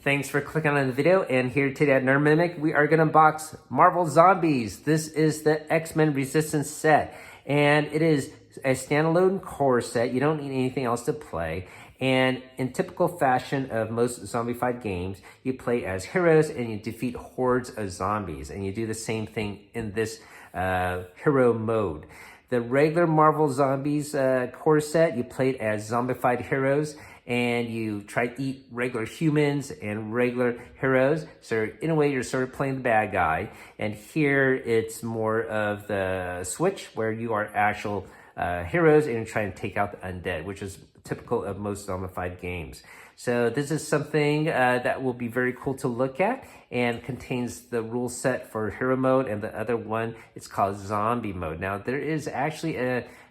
Thanks for clicking on the video, and here today at Nerd Mimic, we are going to unbox Marvel Zombies. This is the X-Men Resistance set, and it is a standalone core set. You don't need anything else to play, and in typical fashion of most zombified games, you play as heroes and you defeat hordes of zombies, and you do the same thing in this hero mode. The regular Marvel Zombies core set, you played as zombified heroes, and you try to eat regular humans and regular heroes. So in a way, you're sort of playing the bad guy. And here it's more of the switch where you are actual heroes and you're trying to take out the undead, which is typical of most zombified games. So this is something that will be very cool to look at and contains the rule set for hero mode, and the other one, it's called zombie mode. Now there is actually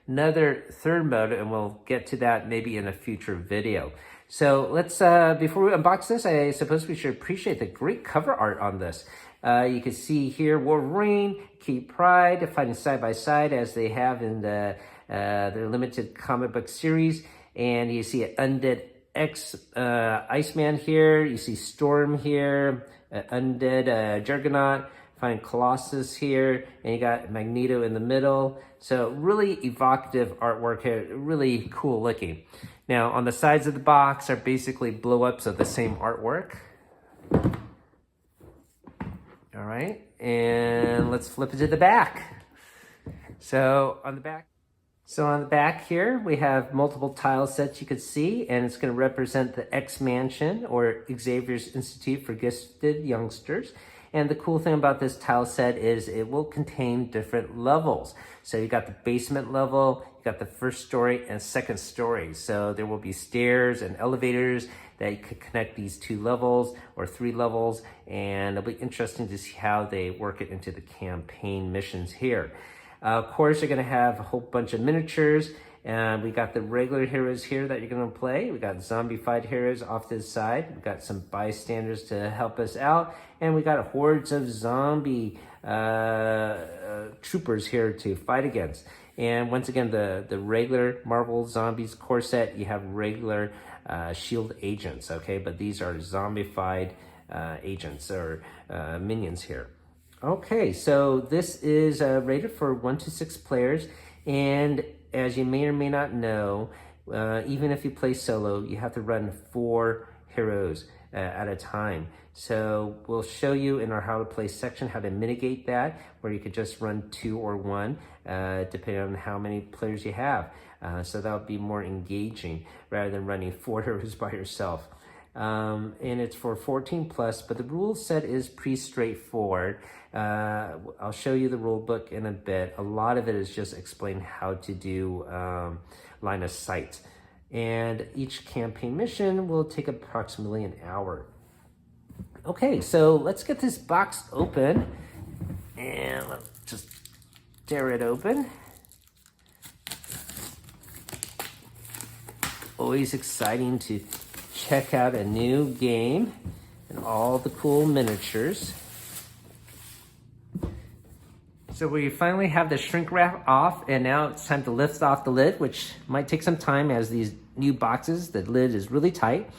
another third mode, and we'll get to that maybe in a future video. So let's, before we unbox this, I suppose we should appreciate the great cover art on this. You can see here Wolverine, Kitty Pryde, fighting side by side as they have in their limited comic book series. And you see an Undead X Iceman here. You see Storm here, Undead Juggernaut, find Colossus here, and you got Magneto in the middle. So really evocative artwork here, really cool looking. Now on the sides of the box are basically blow-ups of the same artwork. All right, and let's flip it to the back. So on the back here, we have multiple tile sets you could see, and it's going to represent the X Mansion, or Xavier's Institute for Gifted Youngsters. And the cool thing about this tile set is it will contain different levels. So you got the basement level, you got the first story and second story. So there will be stairs and elevators that you could connect these two levels or three levels. And it'll be interesting to see how they work it into the campaign missions here. Of course, you're going to have a whole bunch of miniatures. And we got the regular heroes here that you're going to play. We got zombified heroes off to the side. We got some bystanders to help us out. And we got hordes of zombie troopers here to fight against. And once again, the regular Marvel Zombies core set, you have regular SHIELD agents, okay? But these are zombified agents or minions here. Okay, so this is rated for 1 to 6 players, and as you may or may not know, even if you play solo, you have to run 4 heroes at a time. So we'll show you in our how to play section how to mitigate that, where you could just run 2 or 1, depending on how many players you have. So that would be more engaging rather than running 4 heroes by yourself. And it's for 14 plus, but the rule set is pretty straightforward. I'll show you the rule book in a bit. A lot of it is just explain how to do line of sight. And each campaign mission will take approximately an hour. Okay, so let's get this box open. And let's just tear it open. Always exciting to check out a new game and all the cool miniatures. So we finally have the shrink wrap off, and now it's time to lift off the lid, which might take some time as these new boxes, the lid is really tight.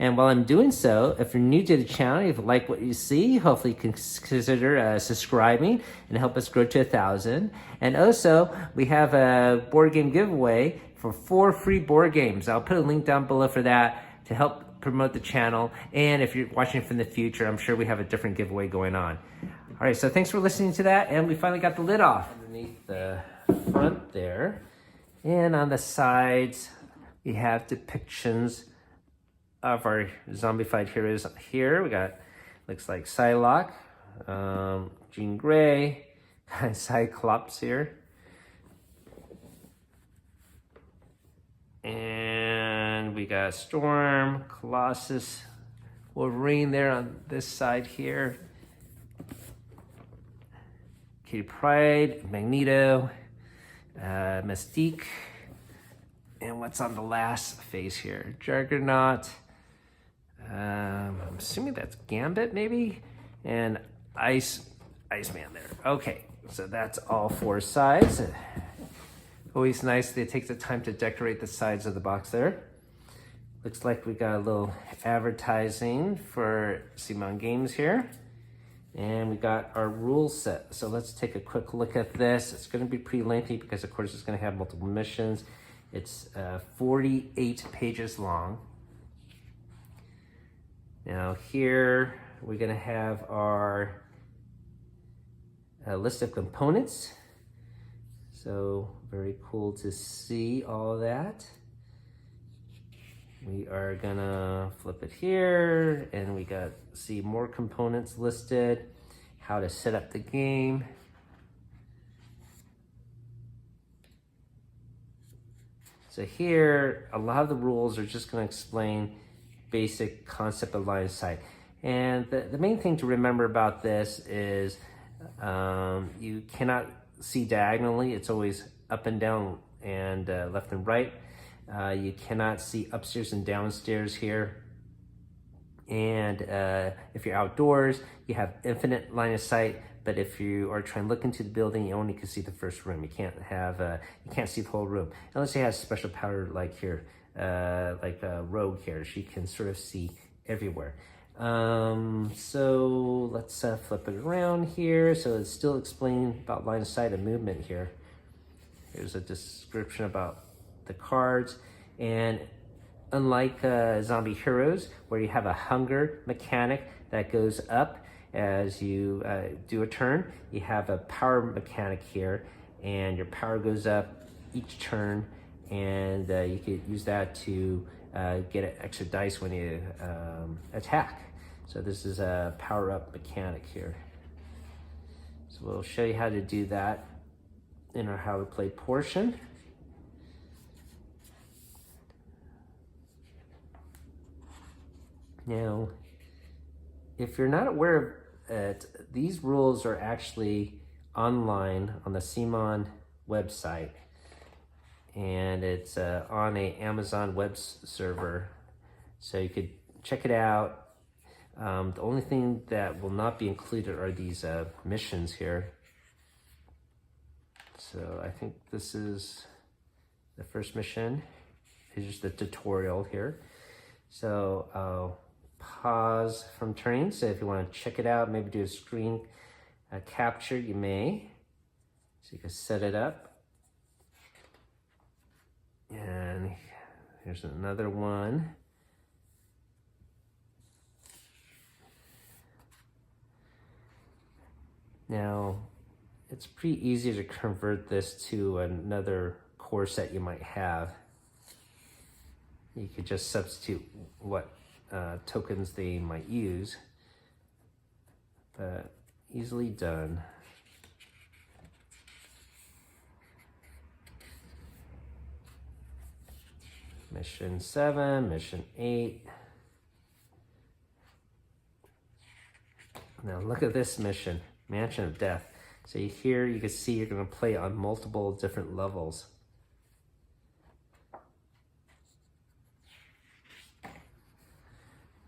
And while I'm doing so, if you're new to the channel, if you like what you see, hopefully you can consider subscribing and help us grow to 1,000. And also, we have a board game giveaway for 4 free board games. I'll put a link down below for that to help promote the channel. And if you're watching from the future, I'm sure we have a different giveaway going on. All right, so thanks for listening to that. And we finally got the lid off underneath the front there. And on the sides, we have depictions of our zombified heroes here. We got, looks like Psylocke, Jean Grey, Cyclops here. And we got Storm, Colossus, Wolverine there on this side here. Kitty Pryde, Magneto, Mystique, and what's on the last face here? Juggernaut, I'm assuming that's Gambit maybe, and Iceman there. Okay, so that's all 4 sides. Always nice they take the time to decorate the sides of the box there. Looks like we got a little advertising for CMON Games here. And we got our rule set. So let's take a quick look at this. It's going to be pretty lengthy because of course it's going to have multiple missions. It's 48 pages long. Now here we're going to have our list of components. So very cool to see all of that. We are gonna flip it here and we got see more components listed, how to set up the game. So here, a lot of the rules are just gonna explain basic concept of line of sight. And the main thing to remember about this is you cannot see diagonally. It's always up and down and left and right. You cannot see upstairs and downstairs here. And if you're outdoors, you have infinite line of sight. But if you are trying to look into the building, you only can see the first room. You can't have, you can't see the whole room unless you have special power like here, like Rogue here. She can sort of see everywhere. So let's flip it around here. So it's still explaining about line of sight and movement here. Here's a description about the cards. And unlike Zombie Heroes, where you have a hunger mechanic that goes up as you do a turn, you have a power mechanic here, and your power goes up each turn, and you could use that to get an extra dice when you attack. So this is a power up mechanic here. So we'll show you how to do that in our how to play portion. Now, if you're not aware of it, these rules are actually online on the CMON website, and it's on a Amazon web server, so you could check it out. The only thing that will not be included are these missions here. So I think this is the first mission. It's just the tutorial here. So I'll pause from turning. So if you want to check it out, maybe do a screen capture, you may. So you can set it up. And here's another one. Now, it's pretty easy to convert this to another core set you might have. You could just substitute what tokens they might use, but easily done. Mission 7, mission 8. Now look at this mission, Mansion of Death. So here you can see you're going to play on multiple different levels.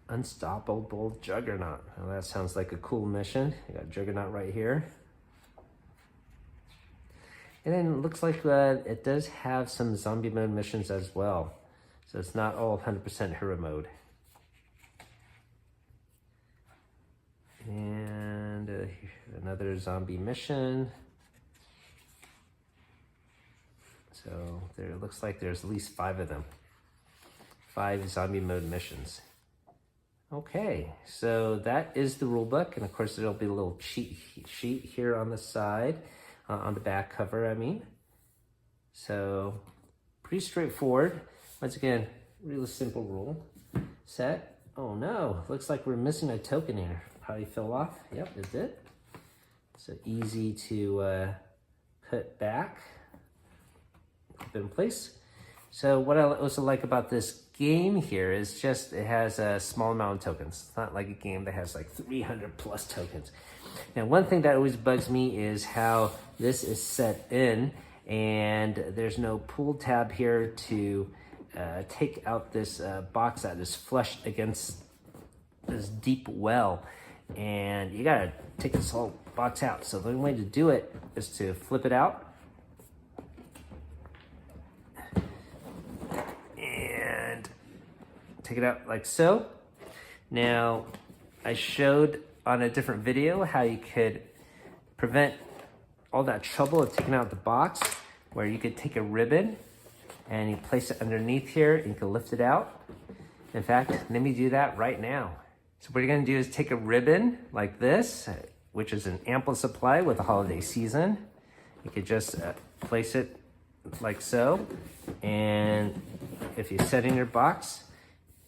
Unstoppable Juggernaut. Well, that sounds like a cool mission. You got Juggernaut right here. And then it looks like it does have some zombie mode missions as well. So it's not all 100% hero mode. And another zombie mission. So there looks like there's at least 5 of them. 5 zombie mode missions. Okay, so that is the rule book, and of course there'll be a little cheat sheet here on the side, on the back cover, I mean. So, pretty straightforward. Once again, really simple rule set. Oh no, looks like we're missing a token here. Probably fell off. Yep, it did. So easy to put back, put in place. So what I also like about this game here is just it has a small amount of tokens. It's not like a game that has like 300 plus tokens. Now, one thing that always bugs me is how this is set in, and there's no pool tab here to take out this box that is flushed against this deep well, and you gotta take this whole box out. So the only way to do it is to flip it out. take it out like so. Now, I showed on a different video how you could prevent all that trouble of taking out the box, where you could take a ribbon and you place it underneath here and you can lift it out. In fact, let me do that right now. So what you're gonna do is take a ribbon like this, which is an ample supply with the holiday season. You could just place it like so. And if you set in your box,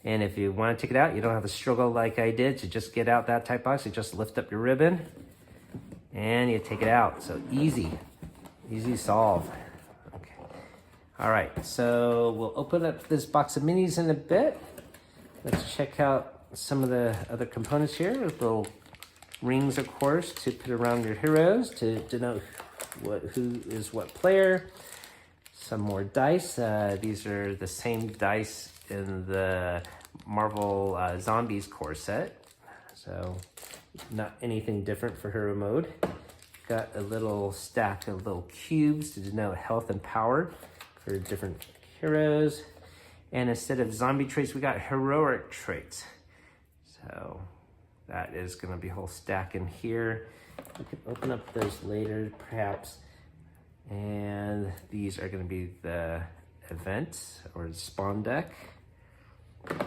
and if you want to take it out, you don't have to struggle like I did to just get out that type box. You just lift up your ribbon and you take it out. So easy solve. Okay. All right, so we'll open up this box of minis in a bit. Let's check out some of the other components here. Little rings, of course, to put around your heroes to denote who is what player. Some more dice. These are the same dice in the Marvel Zombies core set, so not anything different for hero mode. Got a little stack of little cubes to denote health and power for different heroes, and instead of zombie traits we got heroic traits, so that is going to be a whole stack in here. We can open up those later perhaps, and these are going to be the event or the spawn deck,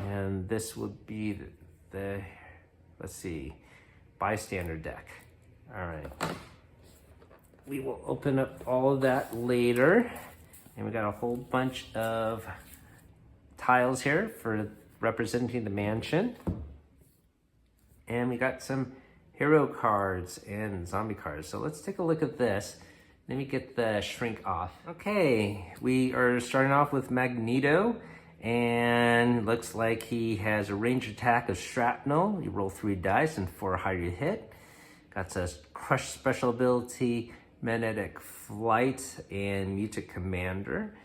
and this would be the let's see, bystander deck. All right, we will open up all of that later, and we got a whole bunch of tiles here for representing the mansion, and we got some hero cards and zombie cards. So let's take a look at this. Let me get the shrink off. Okay, we are starting off with Magneto, and looks like he has a range attack of shrapnel. You roll 3 dice, and 4 higher you hit. Got a crush special ability, magnetic flight, and mutant commander.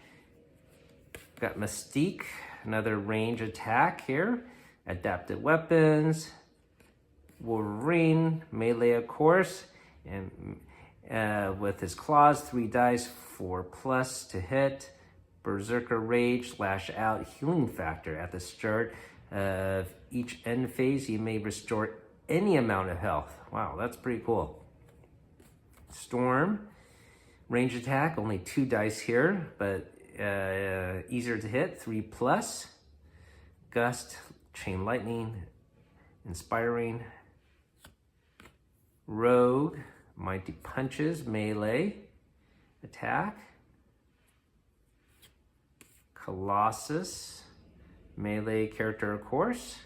Got Mystique, another range attack here. Adapted weapons, Wolverine, melee of course, and with his claws, 3 dice, 4+ to hit. Berserker Rage, lash out, healing factor. At the start of each end phase, you may restore any amount of health. Wow, that's pretty cool. Storm, range attack, only 2 dice here, but easier to hit, 3+. Gust, chain lightning, inspiring. Rogue, mighty punches, melee attack. Colossus, melee character of course.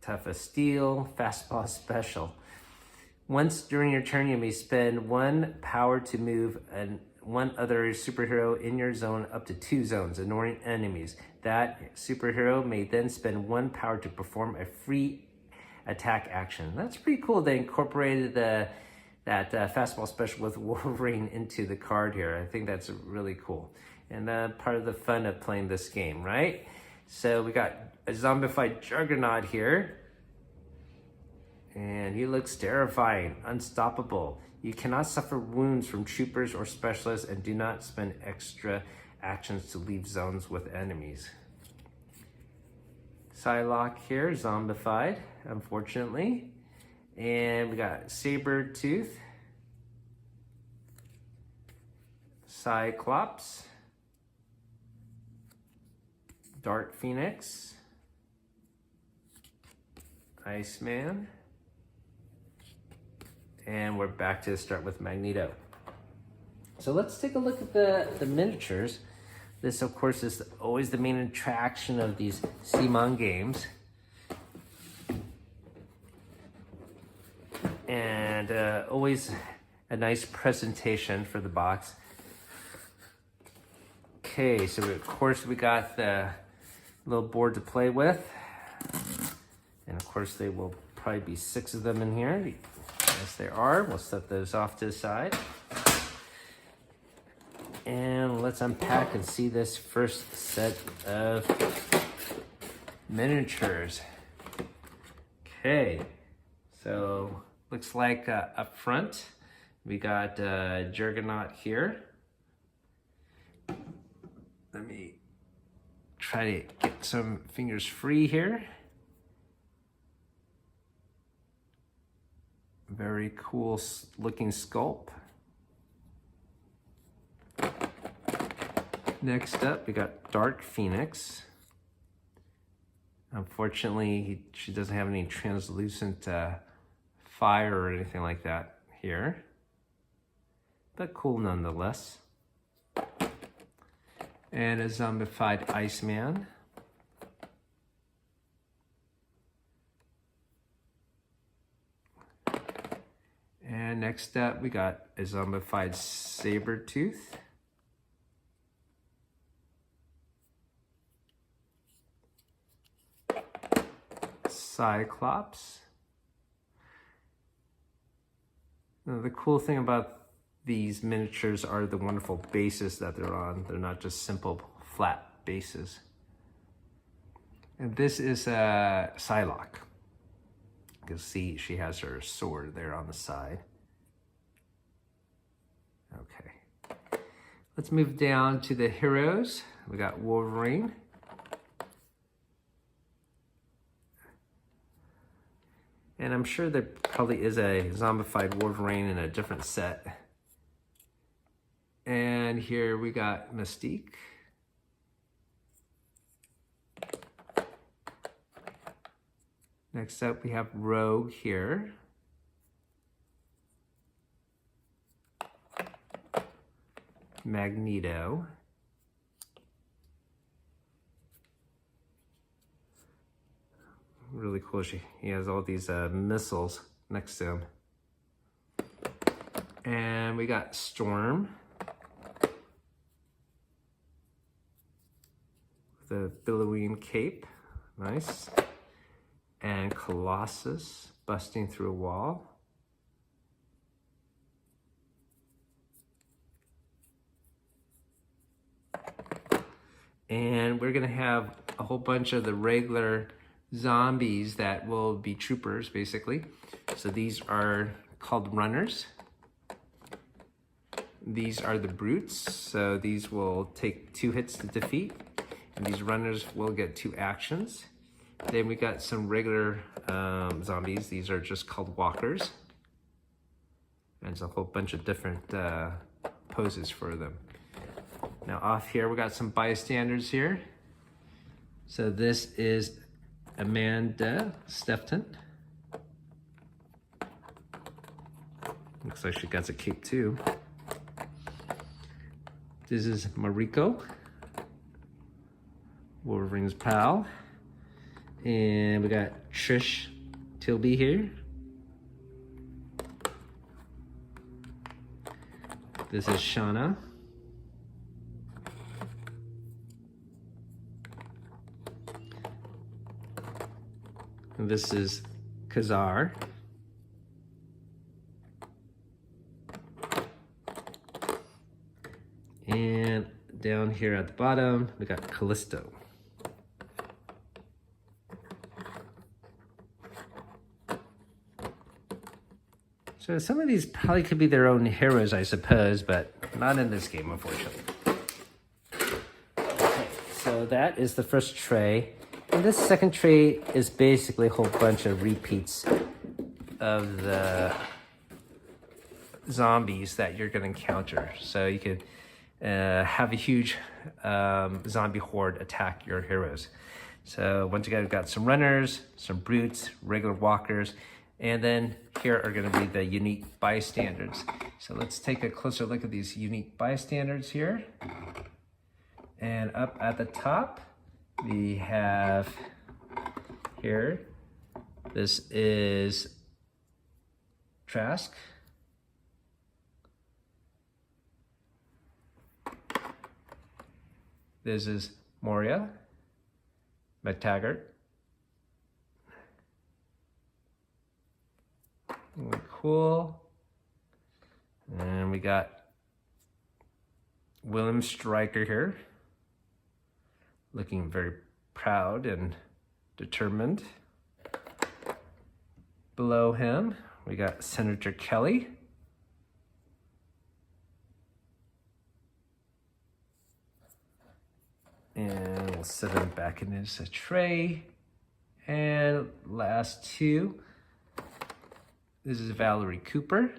Tough as Steel, fastball special. Once during your turn, you may spend 1 power to move one other superhero in your zone up to 2 zones, ignoring enemies. That superhero may then spend 1 power to perform a free attack action. That's pretty cool. They incorporated that fastball special with Wolverine into the card here. I think that's really cool, and part of the fun of playing this game, right? So we got a zombified Juggernaut here, and he looks terrifying, unstoppable. You cannot suffer wounds from troopers or specialists, and do not spend extra actions to leave zones with enemies. Psylocke here, zombified, unfortunately. And we got Sabretooth, Cyclops, Dark Phoenix, Iceman, and we're back to start with Magneto. So let's take a look at the miniatures. This, of course, is always the main attraction of these CMON games. And always a nice presentation for the box. Okay, so of course we got the little board to play with. And of course they will probably be 6 of them in here. Yes, there are. We'll set those off to the side. And let's unpack and see this first set of miniatures. Okay, so looks like up front we got Juggernaut here. Let me try to get some fingers free here. Very cool looking sculpt. Next up, we got Dark Phoenix. Unfortunately, she doesn't have any translucent fire or anything like that here, but cool nonetheless. And a zombified Iceman. And next up, we got a zombified Sabretooth. Cyclops. Now, the cool thing about these miniatures are the wonderful bases that they're on. They're not just simple flat bases. And this is Psylocke. You can see she has her sword there on the side. Okay. Let's move down to the heroes. We got Wolverine. And I'm sure there probably is a zombified Wolverine in a different set. And here we got Mystique. Next up, we have Rogue here. Magneto. Really cool. He has all these missiles next to him. And we got Storm. The billowing cape. Nice. And Colossus busting through a wall. And we're gonna have a whole bunch of the regular zombies that will be troopers, basically. So these are called runners. These are the brutes, so these will take 2 hits to defeat, and these runners will get 2 actions. Then we got some regular zombies. These are just called walkers. And there's a whole bunch of different poses for them. Now off here, we got some bystanders here. So this is Amanda Stefton. Looks like she got a cape too. This is Mariko, Wolverine's pal. And we got Trish Tilby here. This is Shauna. And this is Kazar. And down here at the bottom, we got Callisto. So some of these probably could be their own heroes, I suppose, but not in this game, unfortunately. Okay, so that is the first tray. And this second tray is basically a whole bunch of repeats of the zombies that you're going to encounter. So you could have a huge zombie horde attack your heroes. So once again, we've got some runners, some brutes, regular walkers, and then here are going to be the unique bystanders. So let's take a closer look at these unique bystanders here. And up at the top, we have here, this is Trask. This is Moria McTaggart. Really cool. And we got William Stryker here, looking very proud and determined. Below him, we got Senator Kelly. And we'll set them back in this tray. And last two. This is Valerie Cooper.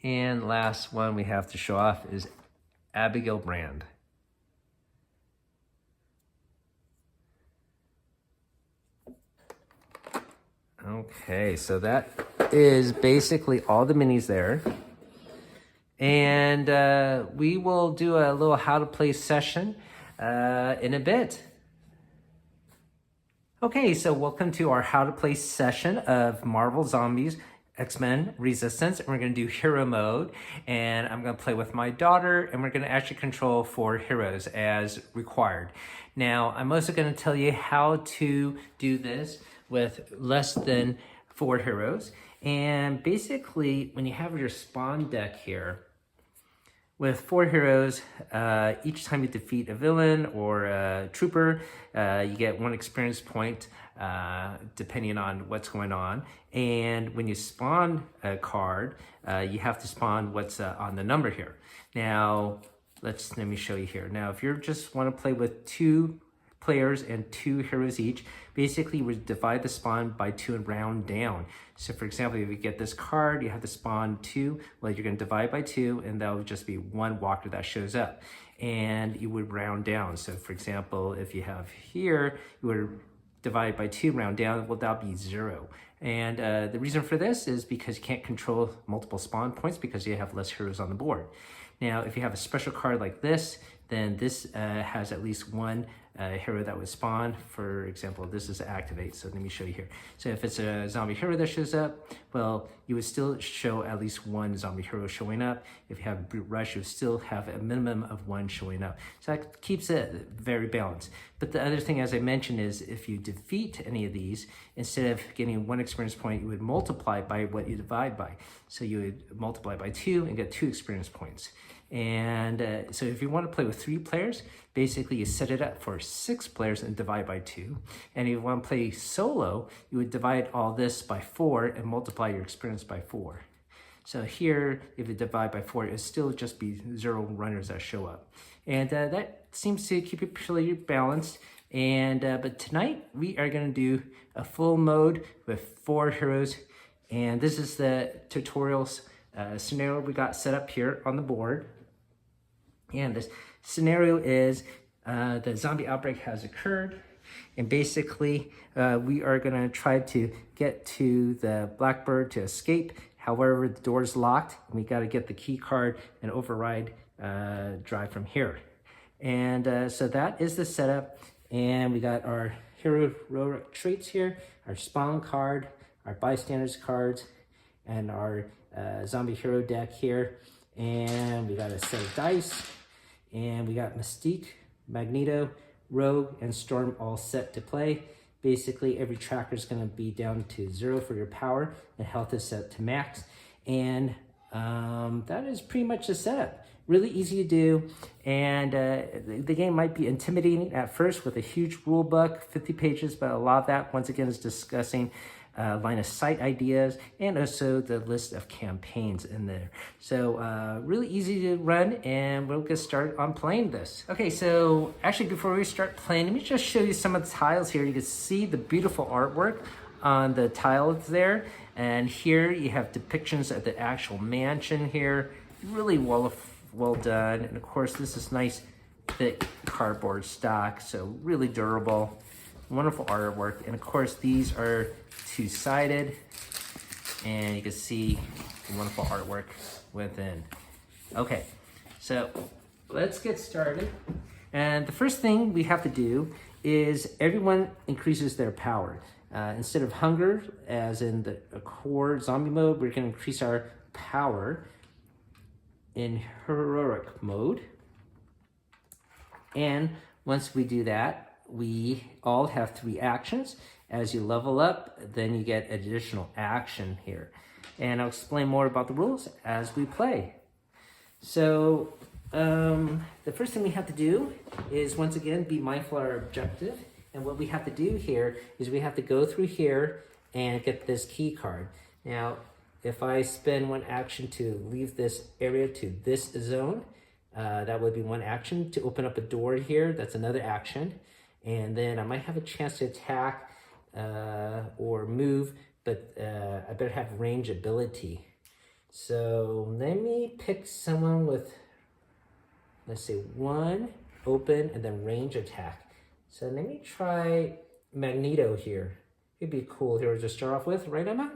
And last one we have to show off is Abigail Brand. Okay, so that is basically all the minis there. And we will do a little how to play session in a bit. Okay, so welcome to our how to play session of Marvel Zombies X-Men Resistance, and we're going to do hero mode, and I'm going to play with my daughter, and we're going to actually control 4 heroes as required. Now, I'm also going to tell you how to do this with less than 4 heroes, and basically, when you have your spawn deck here, with 4 heroes, each time you defeat a villain or a trooper, you get 1 experience point, depending on what's going on. And when you spawn a card, you have to spawn what's on the number here. Now, let me show you here. Now, if you just want to play with 2 players and 2 heroes each, basically we divide the spawn by 2 and round down. So for example, if you get this card, you have to spawn 2, well, you're going to divide by 2, and that would just be 1 walker that shows up. And you would round down. So for example, if you have here, you would divide by 2, round down, well, that'll be 0. And the reason for this is because you can't control multiple spawn points because you have less heroes on the board. Now, if you have a special card like this, then this has at least 1 hero that would spawn. For example, this is activate, so let me show you here. So if it's a zombie hero that shows up, well, you would still show at least 1 zombie hero showing up. If you have brute rush, you would still have a minimum of 1 showing up. So that keeps it very balanced. But the other thing, as I mentioned, is if you defeat any of these, instead of getting 1 experience point, you would multiply by what you divide by. So you would multiply by 2 and get 2 experience points. And so if you want to play with 3 players, basically you set it up for 6 players and divide by 2. And if you want to play solo, you would divide all this by 4 and multiply your experience by 4. So here, if you divide by 4, it would still just be 0 runners that show up. And that seems to keep it pretty balanced. And but tonight, we are going to do a full mode with 4 heroes. And this is the tutorials scenario we got set up here on the board. And this scenario is the zombie outbreak has occurred, and basically we are going to try to get to the Blackbird to escape. However, the door's locked, and we got to get the key card and override drive from here. And so that is the setup, and we got our hero traits here, our spawn card, our bystanders cards, and our zombie hero deck here. And we got a set of dice. And we got Mystique, Magneto, Rogue, and Storm all set to play. Basically, every tracker is going to be down to 0 for your power, and health is set to max. And that is pretty much the setup. Really easy to do, and the game might be intimidating at first with a huge rule book, 50 pages, but a lot of that, once again, is discussing line of sight ideas, and also the list of campaigns in there. So really easy to run, and we'll get started on playing this. Okay, so actually before we start playing, let me just show you some of the tiles here. You can see the beautiful artwork on the tiles there, and here you have depictions of the actual mansion here. Really well done, and of course this is nice thick cardboard stock, so really durable. Wonderful artwork, and of course these are 2-sided, and you can see the wonderful artwork within. Okay, so let's get started. And the first thing we have to do is everyone increases their power. Instead of hunger, as in the core zombie mode, we're going to increase our power in heroic mode. And once we do that, we all have 3 actions. As you level up, then you get additional action here. And I'll explain more about the rules as we play. So the first thing we have to do is, once again, be mindful of our objective. And what we have to do here is we have to go through here and get this key card. Now, if I spend one action to leave this area to this zone, that would be one action. To open up a door here, that's another action. And then I might have a chance to attack or move, but I better have range ability. So let me pick someone with, let's say, one open and then range attack. So let me try Magneto here. It'd be cool here to start off with, right, Emma?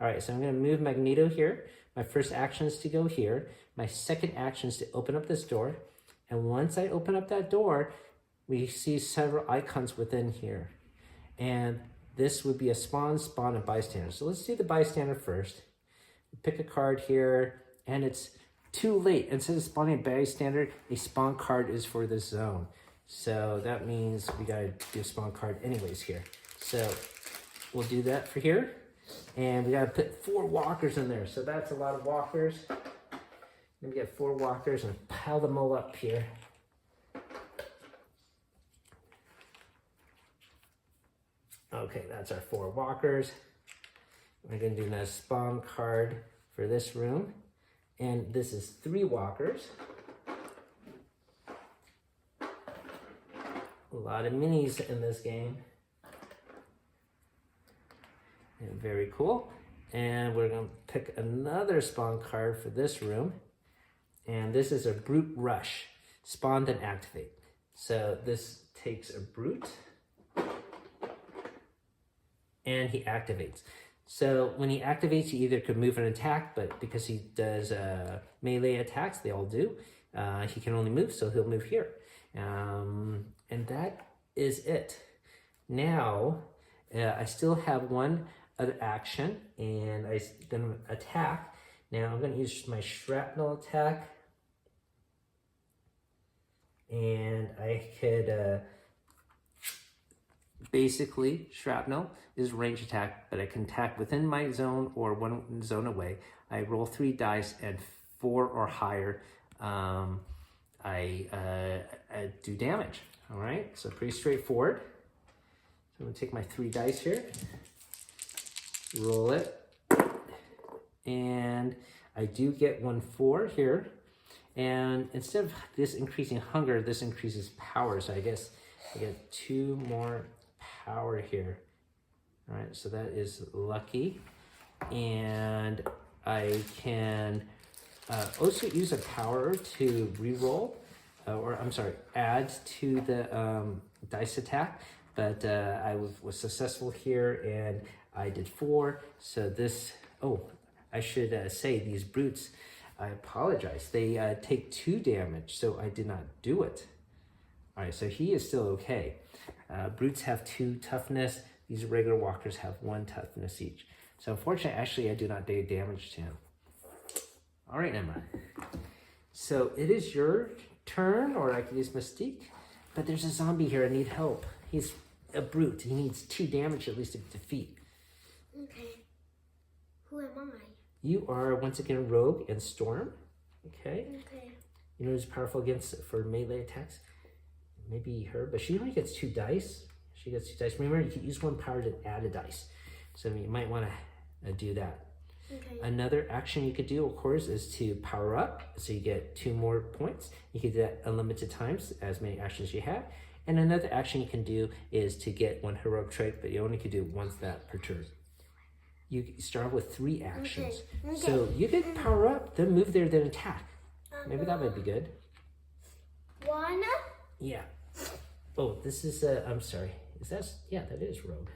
All right, so I'm going to move Magneto here. My first action is to go here. My second action is to open up this door. And once I open up that door, we see several icons within here. And this would be a spawn, and bystander. So let's do the bystander first. Pick a card here, and it's too late. Instead of spawning a bystander, a spawn card is for this zone. So that means we gotta do a spawn card anyways here. So we'll do that for here. And we gotta put 4 walkers in there. So that's a lot of walkers. Let me get 4 walkers and pile them all up here. Okay, that's our 4 walkers. We're gonna do another spawn card for this room. And this is 3 walkers. A lot of minis in this game. And very cool. And we're gonna pick another spawn card for this room. And this is a Brute Rush. Spawn then activate. So this takes a Brute. And he activates. So when he activates, he either could move and attack, but because he does melee attacks, they all do, he can only move, so he'll move here. And that is it. Now, I still have one other action, and I'm going to attack. Now I'm going to use my shrapnel attack. And I could, basically, shrapnel is range attack, but I can attack within my zone or one zone away. I roll 3 dice, and 4 or higher, I do damage. All right, so pretty straightforward. So I'm gonna take my 3 dice here, roll it, and I do get 1 4 here. And instead of this increasing hunger, this increases power. So I guess I get 2 more power here. All right, so that is lucky. And I can also use a power to reroll, add to the dice attack. But I was successful here, and I did 4. So this, I should say these brutes, I apologize. They take 2 damage, so I did not do it. All right, so he is still okay. Brutes have 2 toughness. These regular walkers have 1 toughness each. So unfortunately, actually, I do not do damage to him. All right, Emma. So it is your turn, or I can use Mystique. But there's a zombie here. I need help. He's a brute. He needs 2 damage at least to defeat. Okay. Who am I? You are, once again, Rogue and Storm. Okay. Okay. You know who's powerful for melee attacks? Maybe her, but she only gets 2 dice. She gets 2 dice. Remember, you can use 1 power to add a dice. So you might want to do that. Okay. Another action you could do, of course, is to power up. So you get 2 more points. You can do that unlimited times, as many actions you have. And another action you can do is to get 1 heroic trait, but you only can do once that per turn. You start with 3 actions. Okay. So you could power up, then move there, then attack. Maybe that might be good. 1. Yeah. Oh, this is I'm sorry. Is that? Yeah, that is Rogue.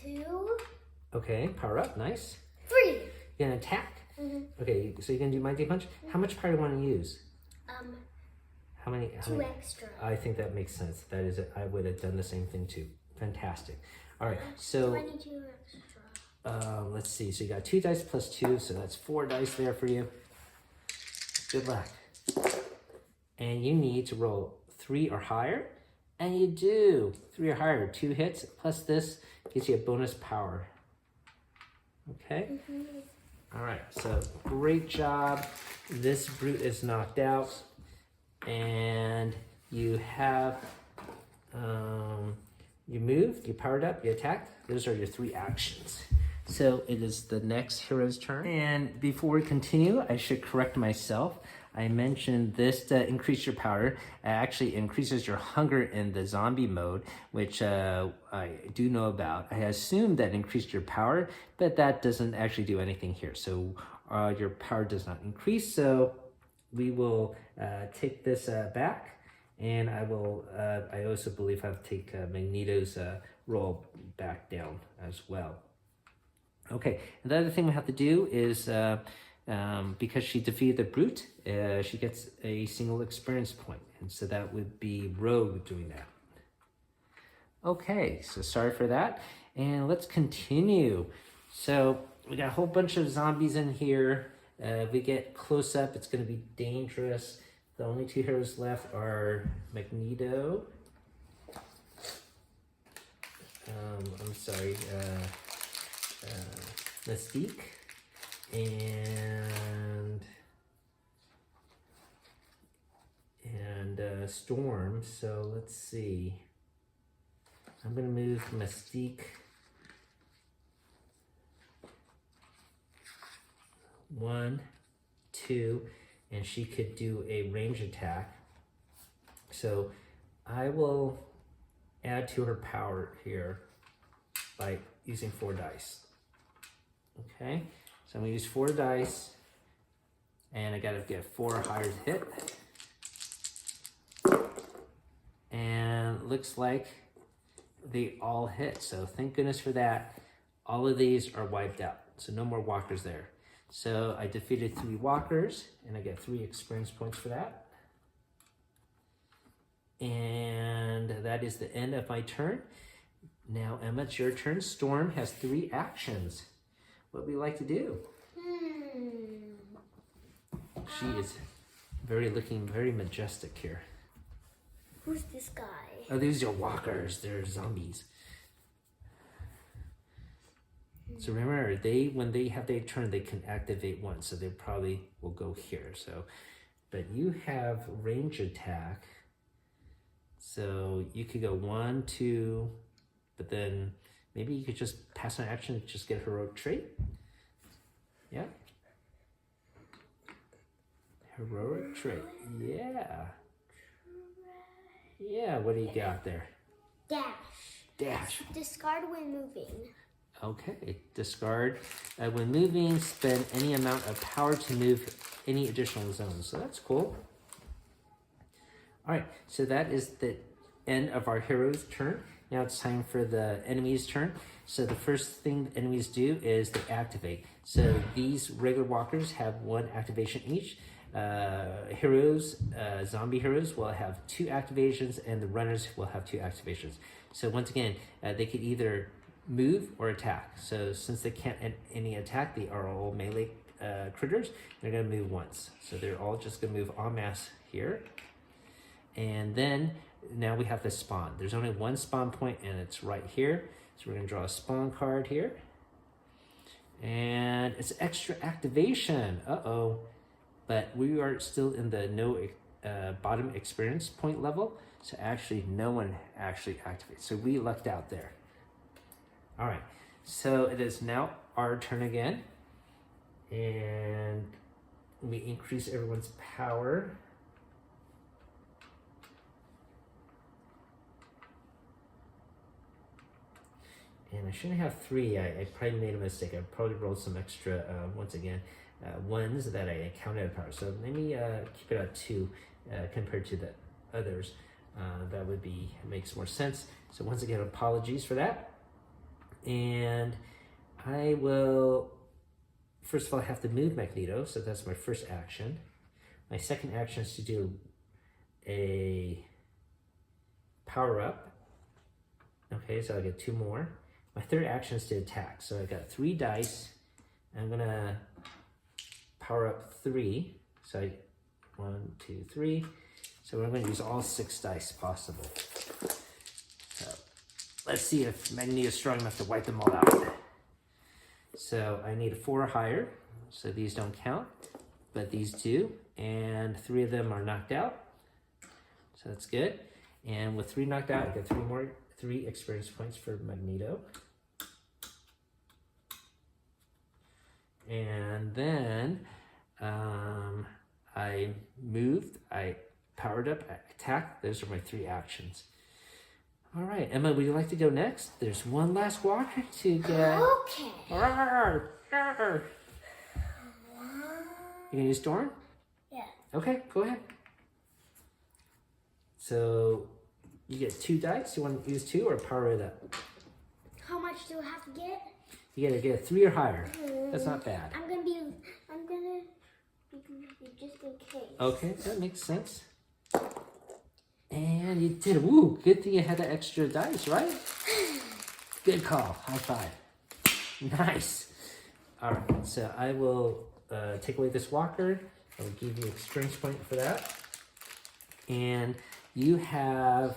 2. Okay, power up, nice. 3. You're gonna attack. Mm-hmm. Okay, so you're gonna do Mighty Punch. How much power do you want to use? How many? 2 extra. I think that makes sense. That is it. I would have done the same thing too. Fantastic. All right, so 22 extra. let's see. So you got 2 dice plus 2, so that's 4 dice there for you. Good luck. And you need to roll 3 or higher, and you do 3 or higher. 2 hits plus this gives you a bonus power. Okay. All right. So great job. This brute is knocked out, and you have you moved, you powered up, you attacked. Those are your 3 actions. So it is the next hero's turn. And before we continue, I should correct myself. I mentioned this to increase your power. Actually increases your hunger in the zombie mode, which I do know about. I assumed that increased your power, but that doesn't actually do anything here. So your power does not increase. So we will take this back, and I will. I also believe I have to take Magneto's roll back down as well. Okay, and the other thing we have to do is, because she defeated the brute, she gets a single experience point, and so that would be Rogue doing that. Okay, so sorry for that, and let's continue. So we got a whole bunch of zombies in here. If we get close up, it's going to be dangerous. The only two heroes left are Magneto. I'm sorry. Mystique and Storm. So let's see. I'm gonna move Mystique 1, 2, and she could do a range attack. So I will add to her power here by using 4 dice. Okay, so I'm gonna use 4 dice, and I gotta get 4 higher to hit. And looks like they all hit, so thank goodness for that. All of these are wiped out, so no more walkers there. So I defeated 3 walkers, and I get 3 experience points for that. And that is the end of my turn. Now, Emma, it's your turn. Storm has 3 actions. What would you like to do? She is looking very majestic here. Who's this guy? Oh, these are walkers. They're zombies. So remember, when they have their turn, they can activate once. So they probably will go here. So, but you have range attack. So you could go 1, 2, but then maybe you could just pass an action and just get a heroic trait. Yeah. Heroic trait. Yeah. Yeah, what do you got there? Dash. Dash. Discard when moving. Okay, discard. When moving, spend any amount of power to move any additional zones. So that's cool. All right, so that is the end of our hero's turn. Now it's time for the enemy's turn. So the first thing the enemies do is they activate. So these regular walkers have 1 activation each. Zombie heroes will have 2 activations, and the runners will have 2 activations. So once again, they could either move or attack. So since they can't any attack, they are all melee critters. They're gonna move once. So they're all just gonna move en masse here. And then now we have the spawn. There's only 1 spawn point, and it's right here. So we're gonna draw a spawn card here. And it's extra activation. Uh-oh. But we are still in the no bottom experience point level. So actually no one actually activates. So we lucked out there. All right, so it is now our turn again. And we increase everyone's power. And I shouldn't have 3. I probably made a mistake. I probably rolled some extra, once again, ones that I counted power. So let me keep it at 2 compared to the others. That would makes more sense. So once again, apologies for that. And I will, first of all, I have to move Magneto. So that's my first action. My second action is to do a power up. Okay, so I get 2 more. My third action is to attack. So I got 3 dice. I'm gonna power up 3. So 1, 2, 3. So I'm gonna use all 6 dice possible. So let's see if Magneto is strong enough to wipe them all out. So I need a 4 or higher. So these don't count, but these do. And 3 of them are knocked out. So that's good. And with 3 knocked out, I get 3 experience points for Magneto. And then I moved, I powered up, I attacked. Those are my 3 actions. All right, Emma, would you like to go next? There's one last walker to get. Okay. Rawr, rawr. You gonna use Storm? Yeah. Okay, go ahead. So you get 2 dice. You want to use 2 or power it up? How much do I have to get? You gotta get 3 or higher. That's not bad. I'm gonna be just in case. Okay, that makes sense. And you did. Woo! Good thing you had the extra dice, right? Good call. High five. Nice. All right. So I will take away this walker. I will give you experience point for that. And you have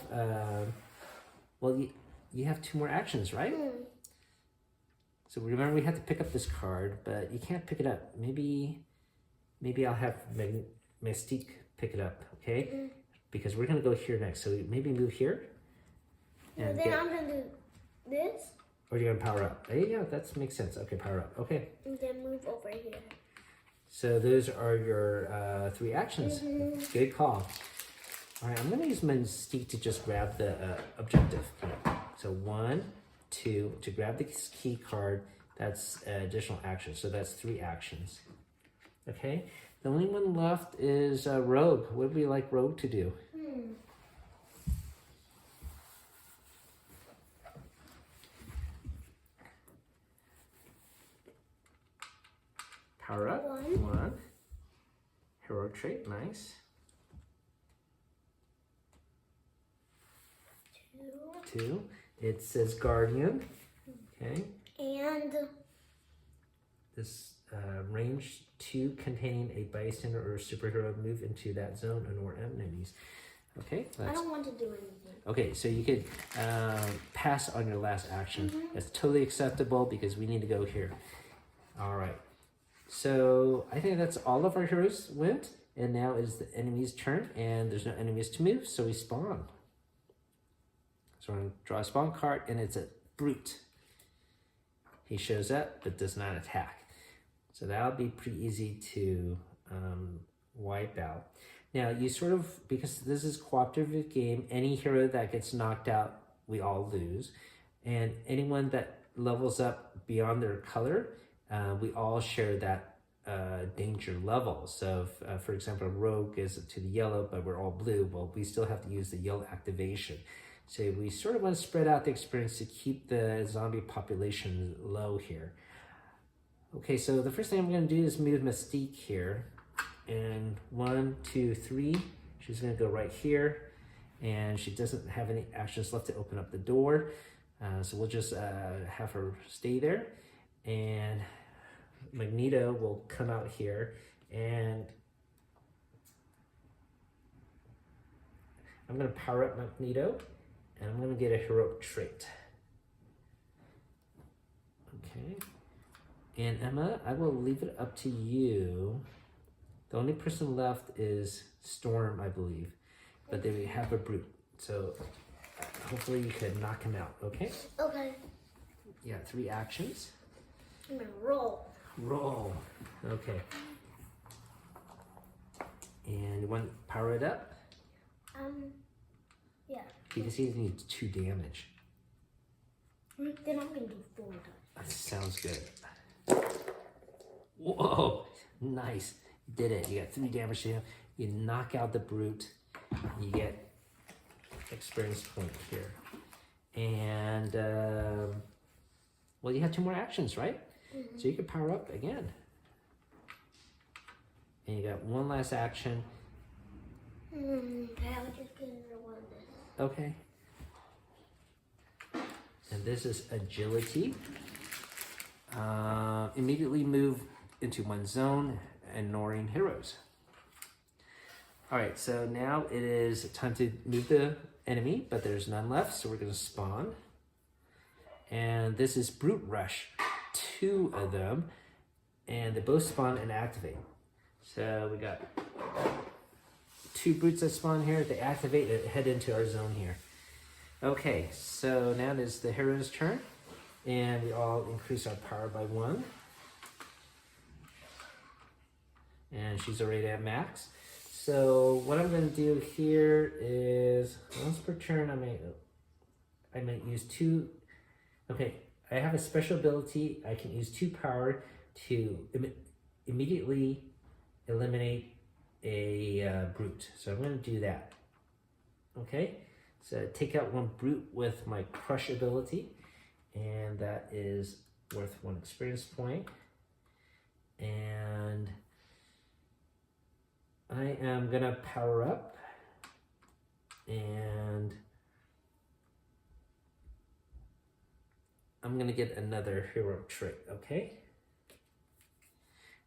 you have 2 more actions, right? So remember, we had to pick up this card, but you can't pick it up. Maybe I'll have Mystique pick it up, okay? Because we're gonna go here next. So maybe move here. And then I'm gonna do this. Or you're gonna power up. Yeah, that makes sense. Okay, power up. Okay. And then move over here. So those are your 3 actions. Good call. All right, I'm gonna use Mystique to just grab the objective. So 1, 2, to grab the key card, that's additional action. So that's 3 actions. Okay, the only one left is Rogue. What would we like Rogue to do? Power up. 1. Hero trait, nice. 2. It says Guardian. Okay. And This range 2 containing a bystander or superhero move into that zone and or enemies. Okay. I don't want to do anything. Okay, so you could pass on your last action. That's totally acceptable because we need to go here. All right. So I think that's all of our heroes went, and now it is the enemy's turn, and there's no enemies to move, so we spawn. So we're gonna draw a spawn card, and it's a brute. He shows up, but does not attack. So that'll be pretty easy to wipe out. Now, you sort of, because this is a cooperative game, any hero that gets knocked out, we all lose. And anyone that levels up beyond their color, we all share that danger level. So, for example, Rogue is to the yellow, but we're all blue. Well, we still have to use the yellow activation. So we sort of want to spread out the experience to keep the zombie population low here. Okay, so the first thing I'm going to do is move Mystique here. And 1, 2, 3, she's going to go right here. And she doesn't have any actions left to open up the door. So we'll just have her stay there. And Magneto will come out here. And I'm going to power up Magneto. And I'm going to get a heroic trait. Okay. And Emma, I will leave it up to you. The only person left is Storm, I believe. But they have a brute. So hopefully you could knock him out, okay? Okay. Yeah, 3 actions. I'm gonna roll. Roll. Okay. And you want to power it up? Yeah. Because he needs 2 damage. Then I'm gonna do 4 times. That sounds good. Whoa, nice. You did it. You got 3 damage to him. You knock out the brute. You get experience point here. And, well, you have 2 more actions, right? So you can power up again. And you got 1 last action. Okay, I'll just get another one of this. Okay. And this is agility. Immediately move into 1 zone, ignoring heroes. All right, so now it is time to move the enemy, but there's none left, so we're going to spawn. And this is Brute Rush, 2 of them, and they both spawn and activate. So we got 2 brutes that spawn here. They activate and head into our zone here. Okay, so now it is the hero's turn, and we all increase our power by 1. and she's already at max. So what I'm going to do here is once per turn, I might use 2. Okay, I have a special ability. I can use 2 power to immediately eliminate a brute. So I'm going to do that. Okay, so take out 1 brute with my crush ability, and that is worth 1 experience point. And I am gonna power up, and I'm gonna get another hero trait, okay?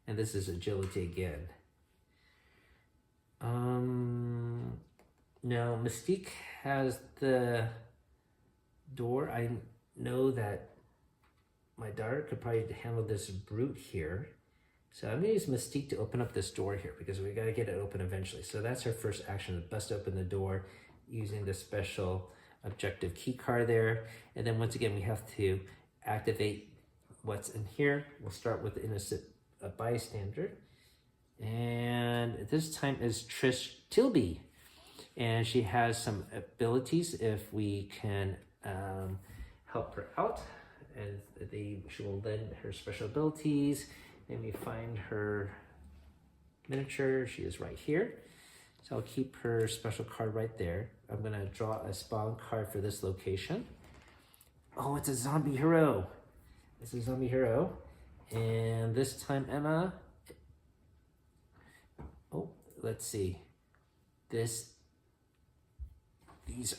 And this is agility again. Now Mystique has the door. I know that my daughter could probably handle this brute here. So I'm gonna use Mystique to open up this door here because we gotta get it open eventually. So that's her first action, to bust open the door using the special objective key card there. And then once again, we have to activate what's in here. We'll start with the innocent bystander. And this time is Trish Tilby. And she has some abilities if we can help her out. And she will lend her special abilities. Let me find her miniature. She is right here. So I'll keep her special card right there. I'm going to draw a spawn card for this location. Oh, it's a zombie hero. It's a zombie hero. And this time, Emma. Oh, let's see. These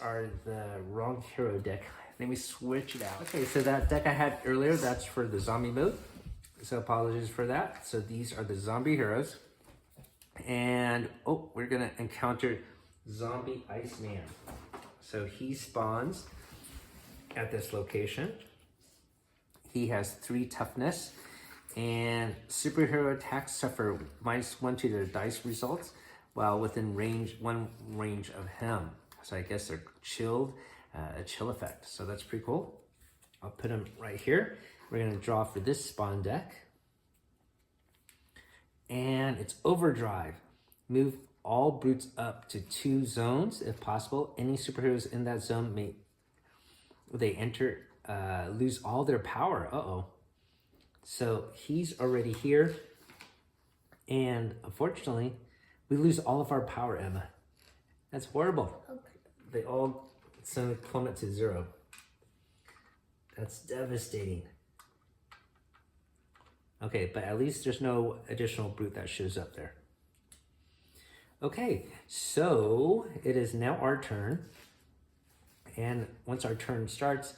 are the wrong hero deck. Let me switch it out. Okay, so that deck I had earlier, that's for the zombie mode. So apologies for that. So these are the zombie heroes. And, oh, we're gonna encounter Zombie Iceman. So he spawns at this location. He has 3 toughness. And superhero attacks suffer -1 to their dice results while within one range of him. So I guess they're chilled, a chill effect. So that's pretty cool. I'll put him right here. We're gonna draw for this spawn deck. And it's Overdrive. Move all brutes up to 2 zones if possible. Any superheroes in that zone lose all their power. Uh-oh. So he's already here. And unfortunately, we lose all of our power, Emma. That's horrible. Okay. They all suddenly plummet to 0. That's devastating. Okay, but at least there's no additional brute that shows up there. Okay, so it is now our turn. And once our turn starts,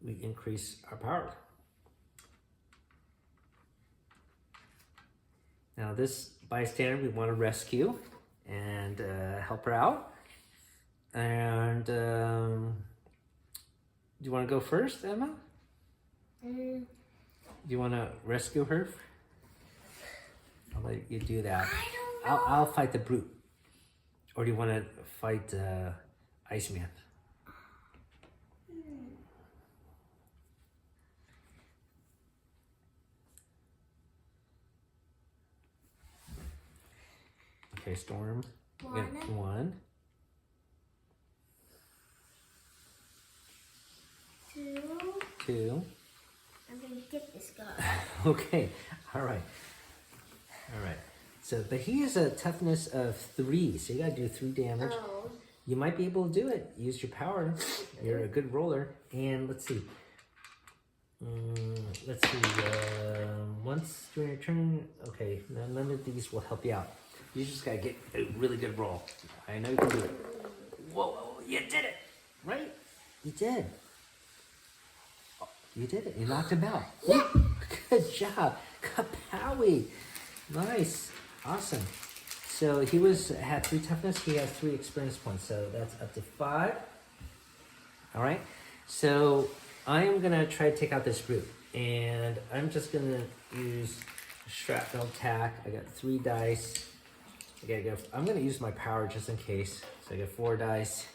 we increase our power. Now this bystander we want to rescue and help her out. And do you want to go first, Emma? Do you want to rescue her? I'll let you do that. I don't know. I'll fight the brute. Or do you want to fight Iceman? Okay, Storm. One. 1. 2. 2. I'm gonna get this guy. Okay, all right. So, but he has a toughness of 3, so you gotta do 3 damage. Oh. You might be able to do it. Use your power. You're a good roller. And let's see. Once during your turn, okay, none of these will help you out. You just gotta get a really good roll. I know you can do it. Whoa, you did it, right? You did. You did it. You knocked him out. Yeah. Good job. Kapowie. Nice. Awesome. So he had 3 toughness. He has 3 experience points. So that's up to 5. All right. So I am going to try to take out this brute. And I'm just going to use shrapnel attack. I got 3 dice. I'm going to use my power just in case. So I got 4 dice.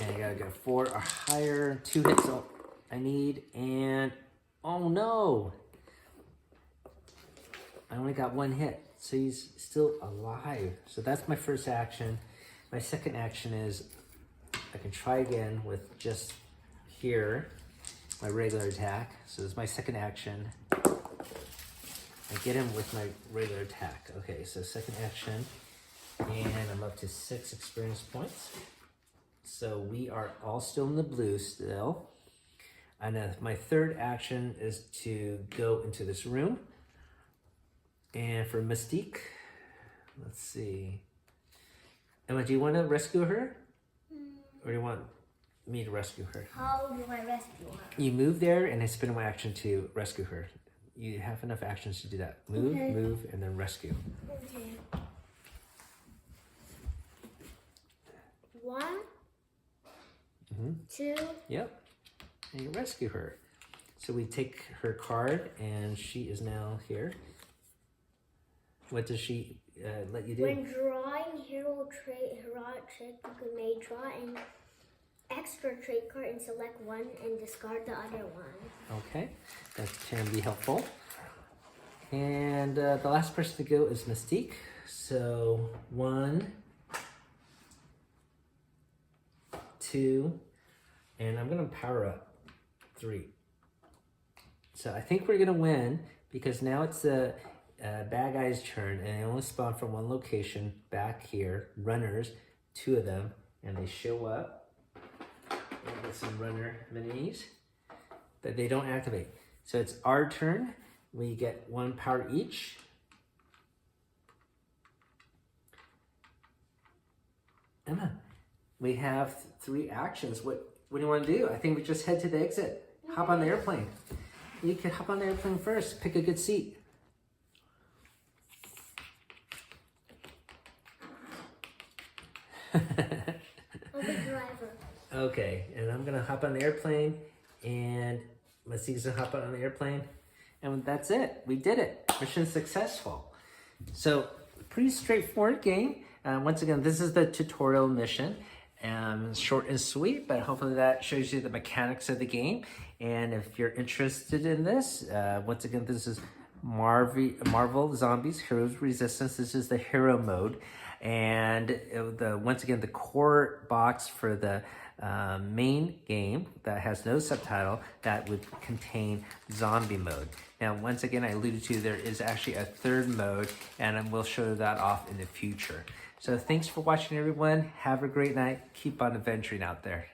And I got to go 4 or higher. 2 hits I need. And oh no. I only got 1 hit. So he's still alive. So that's my first action. My second action is I can try again with just here, my regular attack. So this is my second action. I get him with my regular attack. Okay, so second action, and I'm up to 6 experience points. So we are all still in the blue still. And my third action is to go into this room. And for Mystique, let's see. Emma, do you want to rescue her? Or do you want me to rescue her? How do I rescue her? You move there and I spend my action to rescue her. You have enough actions to do that. Move, Okay. move, and then rescue. Okay. 1, 2. Yep. And you rescue her. So we take her card and she is now here. What does she let you do? When drawing hero trait, heroic trait, you may draw an extra trait card and select one and discard the other one. Okay, that can be helpful. And the last person to go is Mystique. So 1, 2, and I'm gonna power up 3. So I think we're gonna win because now it's the bad guy's turn and they only spawn from one location back here, runners, 2 of them, and they show up. We get some runner minis, but they don't activate. So it's our turn. We get 1 power each. Emma, we have 3 actions. What do you want to do? I think we just head to the exit. Hop on the airplane. You could hop on the airplane first. Pick a good seat. I'm the driver. Okay, and I'm gonna hop on the airplane, and Mystique's gonna hop on the airplane, and that's it. We did it. Mission successful. So, pretty straightforward game. Once again, this is the tutorial mission. Short and sweet, but hopefully that shows you the mechanics of the game. And if you're interested in this, once again, this is Marvel Zombies Heroes Resistance. This is the hero mode. And once again, the core box for the main game that has no subtitle, that would contain zombie mode. Now, once again, I alluded to there is actually a third mode, and we'll show that off in the future. So thanks for watching, everyone. Have a great night. Keep on adventuring out there.